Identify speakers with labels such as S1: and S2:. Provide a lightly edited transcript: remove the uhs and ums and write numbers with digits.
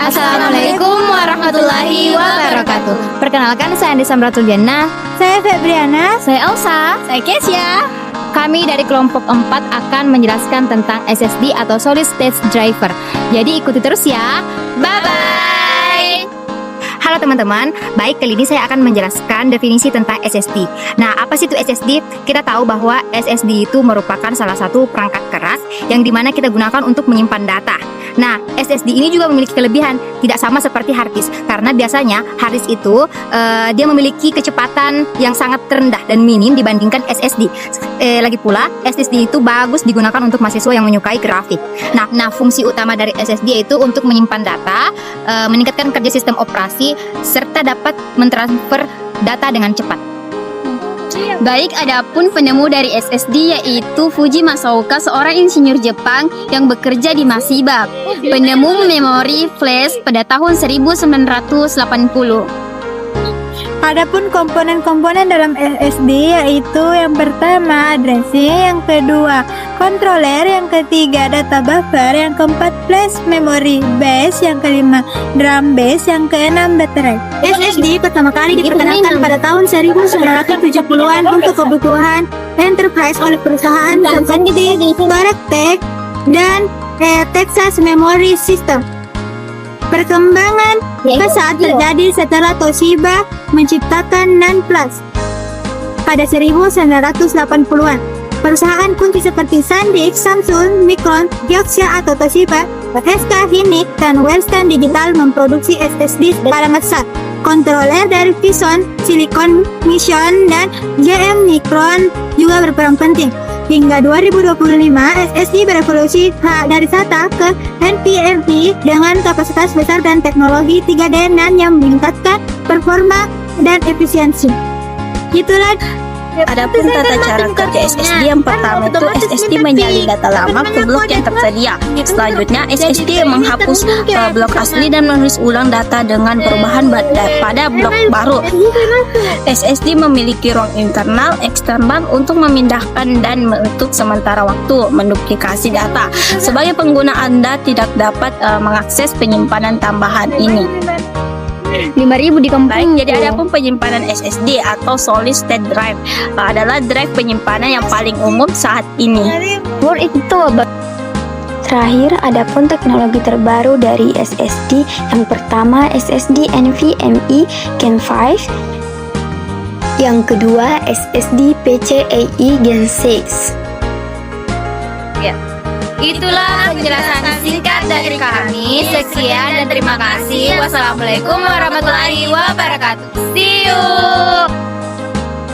S1: Assalamualaikum warahmatullahi wabarakatuh. Perkenalkan, saya Andi Samratul Jannah.
S2: Saya Febriana.
S1: Saya Elsa.
S2: Saya Kesia.
S1: Kami dari kelompok 4 akan menjelaskan tentang SSD atau Solid State Driver. Jadi ikuti terus ya. Bye-bye. Halo teman-teman, baik, kali ini saya akan menjelaskan definisi tentang SSD. Nah, apa sih itu SSD? Kita tahu bahwa SSD itu merupakan salah satu perangkat keras yang dimana kita gunakan untuk menyimpan data. Nah, SSD ini juga memiliki kelebihan, tidak sama seperti hard disk. Karena biasanya hard disk itu dia memiliki kecepatan yang sangat rendah dan minim dibandingkan SSD. Lagi pula, SSD itu bagus digunakan untuk mahasiswa yang menyukai grafik. Nah, fungsi utama dari SSD itu untuk menyimpan data, meningkatkan kerja sistem operasi, serta dapat mentransfer data dengan cepat.
S3: Baik, adapun penemu dari SSD yaitu Fuji Masaoka, seorang insinyur Jepang yang bekerja di Mashiba, penemu memori flash pada tahun 1980.
S2: Adapun komponen-komponen dalam SSD yaitu yang pertama addressing, yang kedua controller, yang ketiga data buffer, yang keempat flash memory base, yang kelima drum base, yang keenam baterai. SSD pertama kali diperkenalkan pada tahun 1970-an untuk kebutuhan enterprise oleh perusahaan seperti Tech dan Texas Memory System. Perkembangan pesat terjadi setelah Toshiba menciptakan NAND Plus pada 1980-an. Perusahaan kunci seperti SanDisk, Samsung, Micron, Kioxia atau Toshiba, SK Hynix, dan Western Digital memproduksi SSD pada masa. Kontroler dari Phison, Silicon Mission, dan GM Micron juga berperan penting. Hingga 2025, SSD berevolusi dari SATA ke NVMe dengan kapasitas besar dan teknologi 3D NAND yang meningkatkan performa dan efisiensi. Itulah.
S3: Adapun tata cara kerja SSD yang pertama itu SSD menyalin data lama ke blok yang tersedia. Selanjutnya SSD menghapus blok asli dan menulis ulang data dengan perubahan pada blok baru. SSD memiliki ruang internal, eksternal untuk memindahkan dan untuk sementara waktu menduplikasi data. Sebagai pengguna, Anda tidak dapat mengakses penyimpanan tambahan ini.
S1: 5.000 di kampung.
S3: Jadi adapun penyimpanan SSD atau Solid State Drive adalah drive penyimpanan yang paling umum saat ini.
S4: Terakhir, adapun teknologi terbaru dari SSD. Yang pertama SSD NVMe Gen 5. Yang kedua SSD PCIe Gen 6.
S1: Itulah penjelasan singkat dari kami. Sekian dan terima kasih. Wassalamualaikum warahmatullahi wabarakatuh. See you.